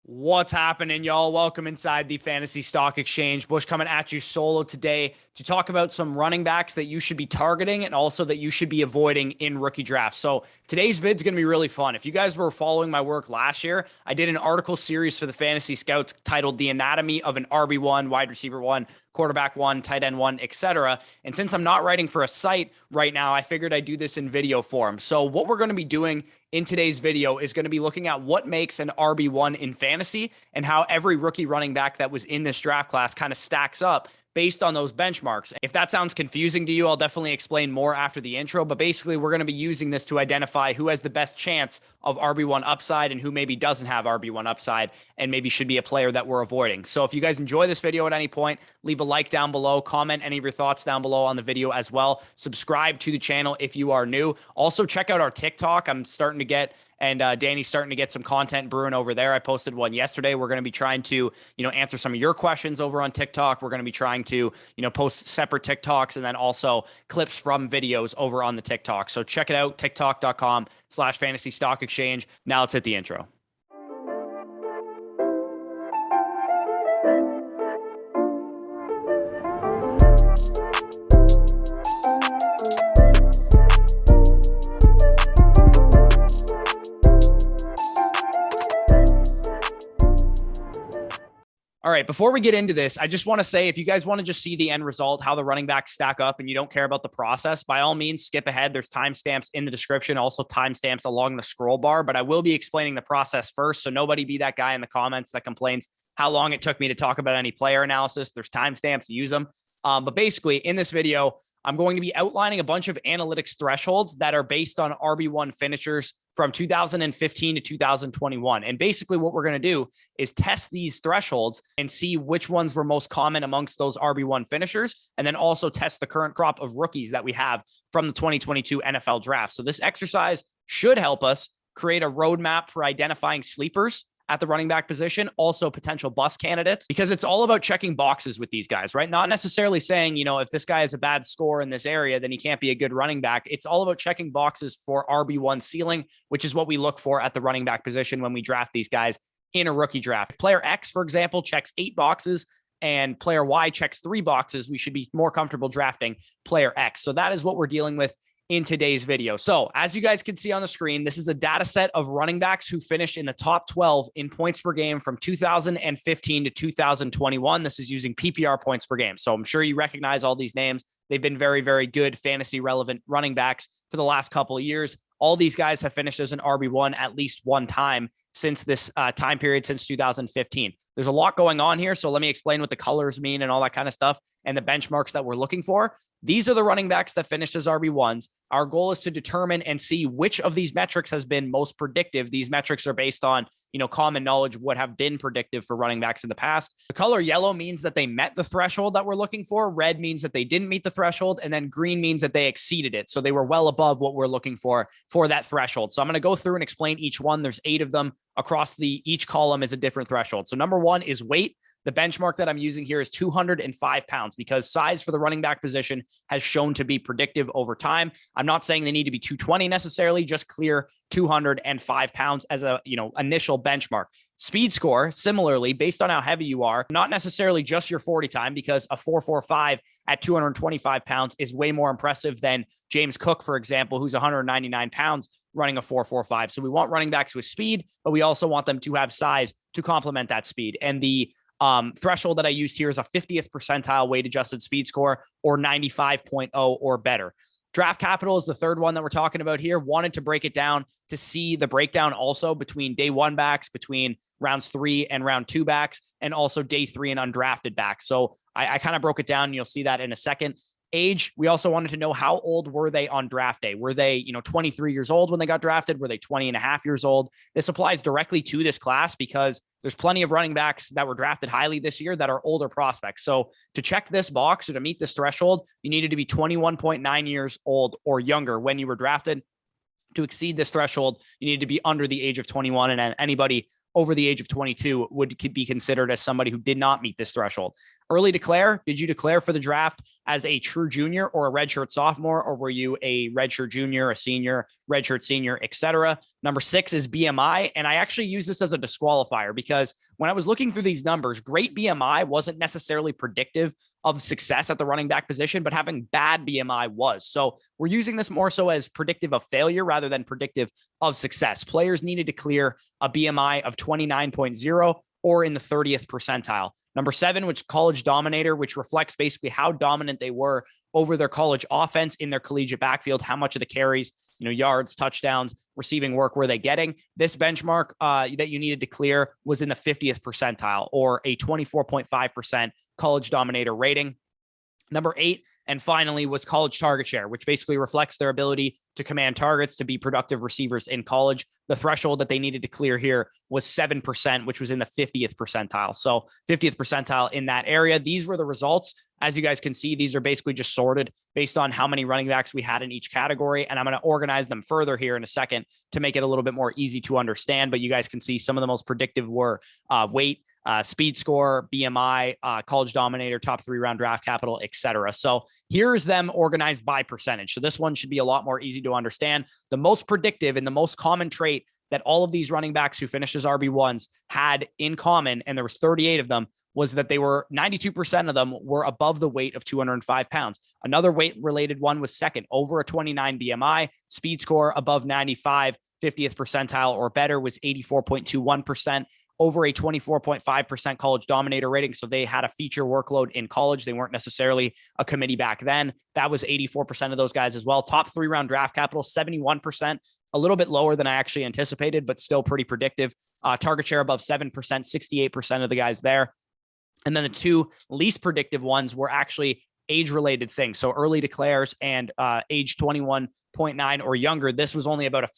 What's happening, y'all? Welcome inside the Fantasy Stock Exchange. Bush coming at you solo today to talk about some running backs that you should be targeting and also that you should be avoiding in rookie drafts. So today's vid's going to be really fun. If you guys were following my work last year, I did an article series for the Fantasy Scouts titled The Anatomy of an RB1, Wide Receiver 1, Quarterback 1, Tight End 1, etc. And since I'm not writing for a site right now, I figured I'd do this in video form. So what we're going to be doing in today's video is going to be looking at what makes an RB1 in fantasy and how every rookie running back that was in this draft class kind of stacks up based on those benchmarks. If that sounds confusing to you, I'll definitely explain more after the intro, but basically we're going to be using this to identify who has the best chance of RB1 upside and who maybe doesn't have RB1 upside and maybe should be a player that we're avoiding. So if you guys enjoy this video at any point, leave a like down below, comment any of your thoughts down below on the video as well. Subscribe to the channel if you are new. Also check out our TikTok. I'm starting to get Danny's starting to get some content brewing over there. I posted one yesterday. We're going to be trying to, answer some of your questions over on TikTok. We're going to be trying to, post separate TikToks and then also clips from videos over on the TikTok. So check it out, tiktok.com/fantasy stock exchange. Now let's hit the intro. All right, before we get into this, I just want to say, if you guys want to just see the end result, how the running backs stack up, and you don't care about the process, by all means, skip ahead. There's timestamps in the description, also timestamps along the scroll bar, but I will be explaining the process first, so nobody be that guy in the comments that complains how long it took me to talk about any player analysis. There's timestamps, use them. But basically, in this video, I'm going to be outlining a bunch of analytics thresholds that are based on RB1 finishers from 2015 to 2021. And basically what we're going to do is test these thresholds and see which ones were most common amongst those RB1 finishers, and then also test the current crop of rookies that we have from the 2022 NFL draft. So this exercise should help us create a roadmap for identifying sleepers at the running back position, also potential bust candidates, because it's all about checking boxes with these guys, right? Not necessarily saying, if this guy has a bad score in this area, then he can't be a good running back. It's all about checking boxes for RB1 ceiling, which is what we look for at the running back position when we draft these guys in a rookie draft. If player X, for example, checks 8 boxes and player Y checks 3 boxes, we should be more comfortable drafting player X. So that is what we're dealing with in today's video. So as you guys can see on the screen, this is a data set of running backs who finished in the top 12 in points per game from 2015 to 2021. This is using PPR points per game. So I'm sure you recognize all these names. They've been very, very good fantasy relevant running backs for the last couple of years. All these guys have finished as an RB1 at least one time since this time period, since 2015. There's a lot going on here. So let me explain what the colors mean and all that kind of stuff and the benchmarks that we're looking for. These are the running backs that finished as RB1s. Our goal is to determine and see which of these metrics has been most predictive. These metrics are based on, common knowledge of what have been predictive for running backs in the past. The color yellow means that they met the threshold that we're looking for. Red means that they didn't meet the threshold. And then green means that they exceeded it. So they were well above what we're looking for that threshold. So I'm going to go through and explain each one. There's 8 of them. Across each column is a different threshold. So number 1 is weight. The benchmark that I'm using here is 205 pounds because size for the running back position has shown to be predictive over time. I'm not saying they need to be 220 necessarily, just clear 205 pounds as a, initial benchmark. Speed score, similarly, based on how heavy you are, not necessarily just your 40 time, because a 4.45 at 225 pounds is way more impressive than James Cook, for example, who's 199 pounds running a 4.45. So we want running backs with speed, but we also want them to have size to complement that speed. And the threshold that I used here is a 50th percentile weight adjusted speed score or 95.0 or better. Draft capital is the third one that we're talking about here. Wanted to break it down to see the breakdown also between day 1 backs, between rounds 3 and round 2 backs, and also day 3 and undrafted backs. So I kind of broke it down and you'll see that in a second. Age, we also wanted to know how old were they on draft day? Were they, 23 years old when they got drafted? Were they 20 and a half years old? This applies directly to this class because there's plenty of running backs that were drafted highly this year that are older prospects. So to check this box or to meet this threshold, you needed to be 21.9 years old or younger when you were drafted. To exceed this threshold, you needed to be under the age of 21, and anybody over the age of 22 would be considered as somebody who did not meet this threshold. Early declare, did you declare for the draft as a true junior or a redshirt sophomore, or were you a redshirt junior, a senior, redshirt senior, etc.? Number 6 is BMI. And I actually use this as a disqualifier because when I was looking through these numbers, great BMI wasn't necessarily predictive of success at the running back position, but having bad BMI was. So we're using this more so as predictive of failure rather than predictive of success. Players needed to clear a BMI of 29.0 or in the 30th percentile. Number 7, which college dominator, which reflects basically how dominant they were over their college offense in their collegiate backfield, how much of the carries, yards, touchdowns, receiving work were they getting. This benchmark that you needed to clear was in the 50th percentile or a 24.5% college dominator rating. Number 8, and finally, was college target share, which basically reflects their ability to command targets to be productive receivers in college. The threshold that they needed to clear here was 7%, which was in the 50th percentile. So 50th percentile in that area. These were the results. As you guys can see, these are basically just sorted based on how many running backs we had in each category. And I'm going to organize them further here in a second to make it a little bit more easy to understand. But you guys can see some of the most predictive were weight, speed score, BMI, college dominator, top 3 round draft capital, etc. So here's them organized by percentage. So this one should be a lot more easy to understand. The most predictive and the most common trait that all of these running backs who finished as RB1s had in common, and there was 38 of them, was that they were 92% of them were above the weight of 205 pounds. Another weight related one was second, over a 29 BMI, speed score above 95, 50th percentile or better was 84.21%. Over a 24.5% college dominator rating. So they had a feature workload in college. They weren't necessarily a committee back then. That was 84% of those guys as well. Top 3 round draft capital, 71%, a little bit lower than I actually anticipated, but still pretty predictive. Target share above 7%, 68% of the guys there. And then the 2 least predictive ones were actually age-related things. So early declares and age 21.9 or younger. This was only about a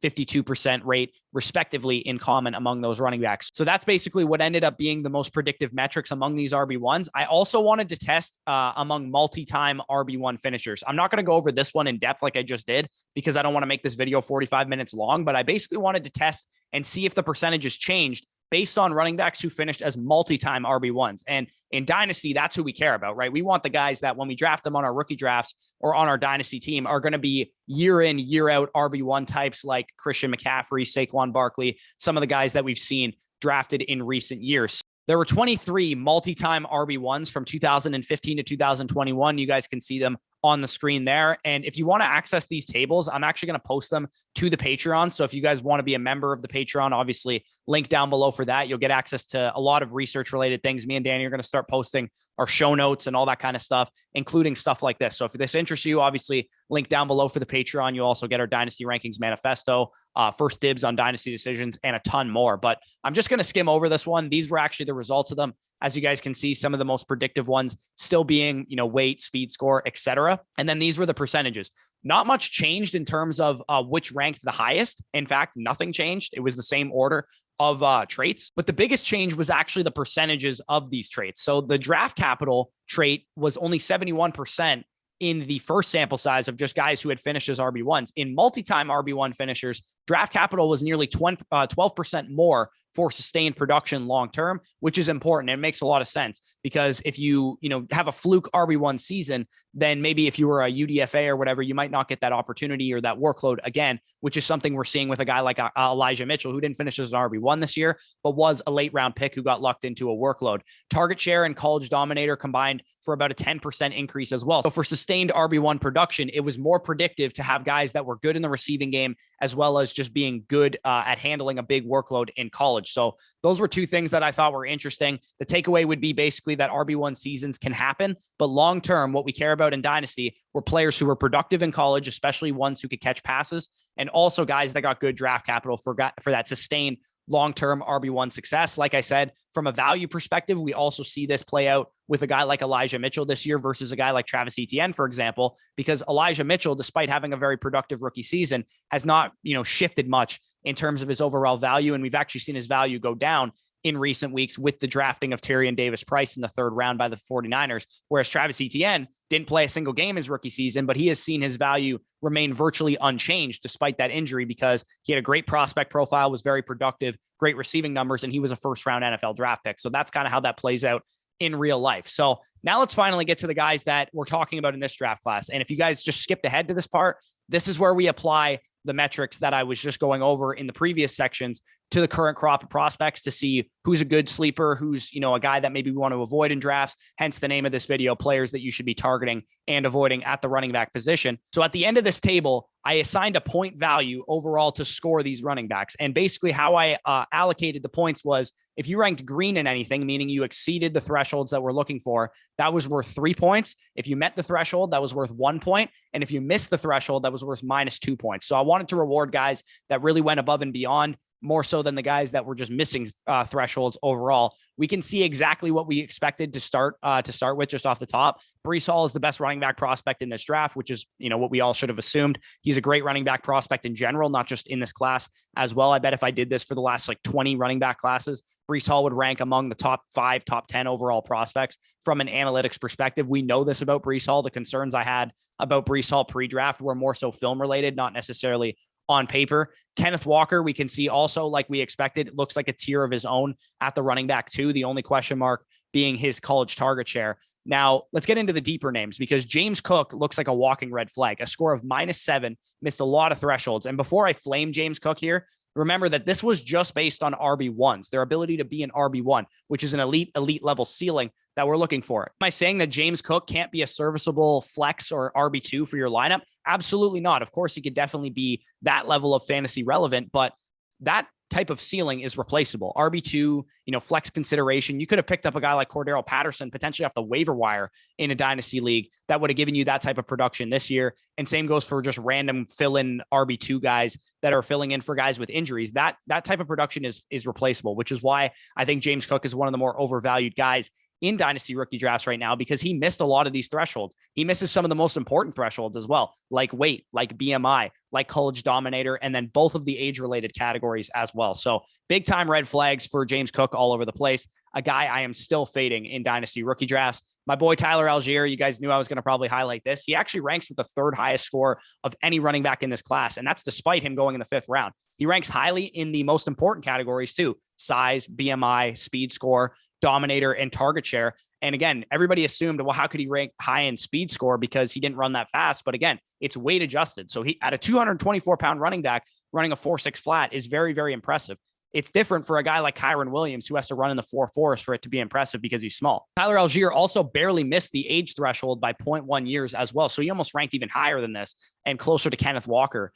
52% rate respectively in common among those running backs. So that's basically what ended up being the most predictive metrics among these RB1s. I also wanted to test among multi-time RB1 finishers. I'm not going to go over this one in depth like I just did because I don't want to make this video 45 minutes long, but I basically wanted to test and see if the percentages changed based on running backs who finished as multi-time RB1s. And in Dynasty, that's who we care about, right? We want the guys that when we draft them on our rookie drafts or on our Dynasty team are going to be year in, year out RB1 types like Christian McCaffrey, Saquon Barkley, some of the guys that we've seen drafted in recent years. There were 23 multi-time RB1s from 2015 to 2021. You guys can see them on the screen there. And if you want to access these tables, I'm actually going to post them to the Patreon. So if you guys want to be a member of the Patreon, obviously link down below for that. You'll get access to a lot of research related things. Me and Danny are going to start posting our show notes and all that kind of stuff, including stuff like this. So if this interests you, obviously link down below for the Patreon. You'll also get our Dynasty Rankings Manifesto, first dibs on Dynasty decisions, and a ton more. But I'm just going to skim over this one. These were actually the results of them. As you guys can see, some of the most predictive ones still being, weight, speed score, etc. And then these were the percentages. Not much changed in terms of which ranked the highest. In fact, nothing changed. It was the same order of traits, but the biggest change was actually the percentages of these traits. So the draft capital trait was only 71% in the first sample size of just guys who had finished as RB1s. In multi-time RB1 finishers, draft capital was nearly 12% more for sustained production long-term, which is important. It makes a lot of sense because if you have a fluke RB1 season, then maybe if you were a UDFA or whatever, you might not get that opportunity or that workload again, which is something we're seeing with a guy like Elijah Mitchell, who didn't finish as an RB1 this year, but was a late round pick who got lucked into a workload. Target share and college dominator combined for about a 10% increase as well. So for sustained RB1 production, it was more predictive to have guys that were good in the receiving game, as well as just being good at handling a big workload in college. So those were 2 things that I thought were interesting. The takeaway would be basically that RB1 seasons can happen, but long-term, what we care about in Dynasty were players who were productive in college, especially ones who could catch passes, and also guys that got good draft capital for that sustained long-term RB1 success. Like I said, from a value perspective, we also see this play out with a guy like Elijah Mitchell this year versus a guy like Travis Etienne, for example, because Elijah Mitchell, despite having a very productive rookie season, has not, shifted much in terms of his overall value. And we've actually seen his value go down in recent weeks with the drafting of Tyrion Davis-Price in the 3rd round by the 49ers, whereas Travis Etienne didn't play a single game his rookie season, but he has seen his value remain virtually unchanged despite that injury because he had a great prospect profile, was very productive, great receiving numbers, and he was a 1st-round NFL draft pick. So that's kind of how that plays out in real life. So now let's finally get to the guys that we're talking about in this draft class. And if you guys just skipped ahead to this part, this is where we apply the metrics that I was just going over in the previous sections to the current crop of prospects to see who's a good sleeper, who's, a guy that maybe we want to avoid in drafts, hence the name of this video, players that you should be targeting and avoiding at the running back position. So at the end of this table, I assigned a point value overall to score these running backs. And basically how I allocated the points was if you ranked green in anything, meaning you exceeded the thresholds that we're looking for, that was worth 3 points. If you met the threshold, that was worth 1 point. And if you missed the threshold, that was worth -2 points. So I wanted to reward guys that really went above and beyond, more so than the guys that were just missing thresholds overall. We can see exactly what we expected to start with just off the top. Breece Hall is the best running back prospect in this draft, which is, what we all should have assumed. He's a great running back prospect in general, not just in this class as well. I bet if I did this for the last 20 running back classes, Breece Hall would rank among the top 5, top 10 overall prospects from an analytics perspective. We know this about Breece Hall. The concerns I had about Breece Hall pre-draft were more so film related, not necessarily on paper. Kenneth Walker, we can see also, like we expected, looks like a tier of his own at the running back too. The only question mark being his college target share. Now let's get into the deeper names, because James Cook looks like a walking red flag, a score of -7, missed a lot of thresholds. And before I flame James Cook here, remember that this was just based on RB1s, their ability to be an RB1, which is an elite level ceiling that we're looking for. Am I saying that James Cook can't be a serviceable flex or RB2 for your lineup? Absolutely not. Of course, he could definitely be that level of fantasy relevant, but that type of ceiling is replaceable. RB2, flex consideration. You could have picked up a guy like Cordero Patterson, potentially off the waiver wire in a dynasty league, that would have given you that type of production this year. And same goes for just random fill-in RB2 guys that are filling in for guys with injuries. That type of production is replaceable, which is why I think James Cook is one of the more overvalued guys in dynasty rookie drafts right now, because he missed a lot of these thresholds. He misses some of the most important thresholds as well, like weight, like BMI, like college dominator, and then both of the age-related categories as well. So big time red flags for James Cook all over the place. A guy I am still fading in dynasty rookie drafts. My boy Tyler Allgeier, you guys knew I was going to probably highlight this. He actually ranks with the 3rd highest score of any running back in this class, and that's despite him going in the 5th round. He ranks highly in the most important categories too: size, BMI, speed score, dominator, and target share. And again, everybody assumed, well, how could he rank high in speed score because he didn't run that fast? But again, it's weight adjusted. So he, at a 224-pound running back, running a 4.6 flat is very, very impressive. It's different for a guy like Kyron Williams, who has to run in the 4.4s for it to be impressive because he's small. Tyler Allgeier also barely missed the age threshold by 0.1 years as well. So he almost ranked even higher than this and closer to Kenneth Walker.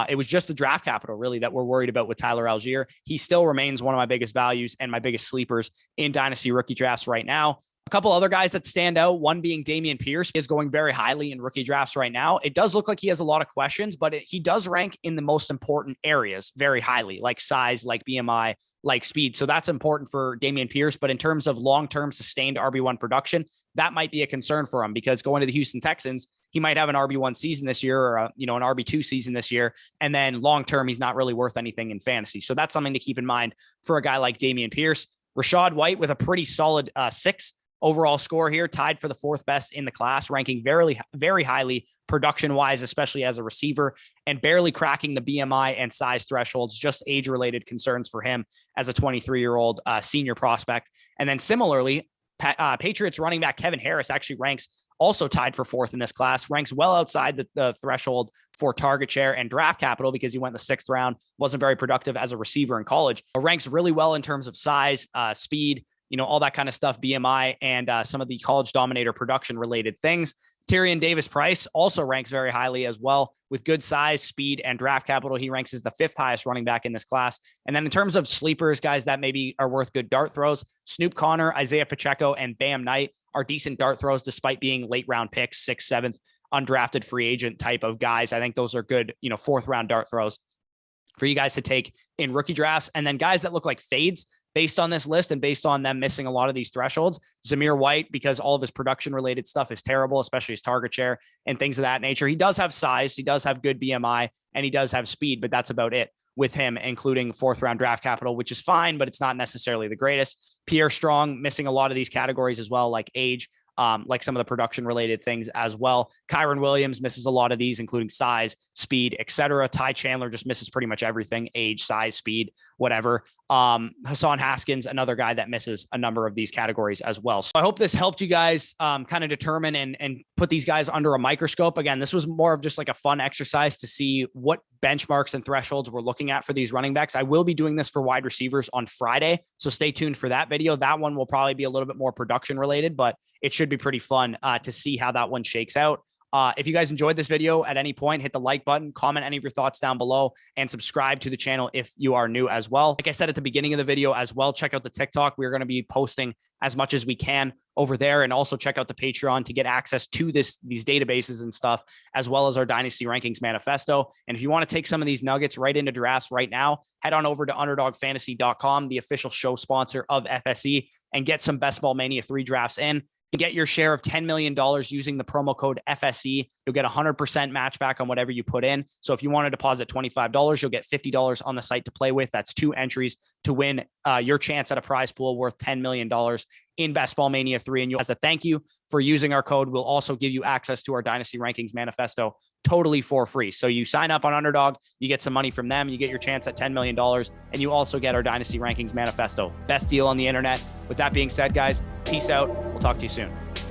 It was just the draft capital really that we're worried about with Tyler Allgeier. He still remains one of my biggest values and my biggest sleepers in dynasty rookie drafts right now. A couple other guys that stand out, one being Dameon Pierce, is going very highly in rookie drafts right now. It does look like he has a lot of questions, but he does rank in the most important areas very highly, like size, like BMI, like speed. So that's important for Dameon Pierce. But in terms of long-term sustained RB1 production, that might be a concern for him, because going to the Houston Texans, he might have an RB1 season this year, or an RB2 season this year. And then long-term, he's not really worth anything in fantasy. So that's something to keep in mind for a guy like Dameon Pierce. Rachaad White with a pretty solid 6 overall score here, tied for the 4th best in the class, ranking very, very highly production-wise, especially as a receiver, and barely cracking the BMI and size thresholds, just age-related concerns for him as a 23-year-old senior prospect. And then similarly, Patriots running back Kevin Harris actually ranks also tied for 4th in this class, ranks well outside the threshold for target share and draft capital because he went the 6th round, wasn't very productive as a receiver in college, ranks really well in terms of size, speed, all that kind of stuff, BMI, and some of the college dominator production related things. Tyrion Davis-Price also ranks very highly as well, with good size, speed, and draft capital. He ranks as the 5th highest running back in this class. And then in terms of sleepers, guys that maybe are worth good dart throws, Snoop Connor, Isaiah Pacheco, and Bam Knight are decent dart throws despite being late round picks, 6th, 7th, undrafted free agent type of guys. I think those are good, 4th round dart throws for you guys to take in rookie drafts. And then guys that look like fades based on this list and based on them missing a lot of these thresholds, Zamir White, because all of his production related stuff is terrible, especially his target share and things of that nature. He does have size, he does have good BMI, and he does have speed, but that's about it with him, including 4th round draft capital, which is fine, but it's not necessarily the greatest. Pierre Strong missing a lot of these categories as well, like age, like some of the production related things as well. Kyron Williams misses a lot of these, including size, speed, etc. Ty Chandler just misses pretty much everything: age, size, speed, whatever. Hassan Haskins, another guy that misses a number of these categories as well. So I hope this helped you guys kind of determine and put these guys under a microscope. Again, this was more of just like a fun exercise to see what benchmarks and thresholds we're looking at for these running backs. I will be doing this for wide receivers on Friday, so stay tuned for that video. That one will probably be a little bit more production related, but it should be pretty fun to see how that one shakes out. If you guys enjoyed this video at any point, hit the like button, comment any of your thoughts down below, and subscribe to the channel if you are new as well. Like I said at the beginning of the video as well, check out the TikTok. We're going to be posting as much as we can over there, and also check out the Patreon to get access to these databases and stuff, as well as our Dynasty Rankings Manifesto. And if you want to take some of these nuggets right into drafts right now, head on over to underdogfantasy.com, the official show sponsor of FSE, and get some Best Ball Mania 3 drafts in. To get your share of $10 million using the promo code FSE, you'll get 100% match back on whatever you put in. So if you want to deposit $25, you'll get $50 on the site to play with. That's 2 entries to win your chance at a prize pool worth $10 million in Best Ball Mania 3. And as a thank you for using our code, we'll also give you access to our Dynasty Rankings Manifesto totally for free. So you sign up on Underdog, you get some money from them, you get your chance at $10 million, and you also get our Dynasty Rankings Manifesto. Best deal on the internet. With that being said, guys, peace out. We'll talk to you soon.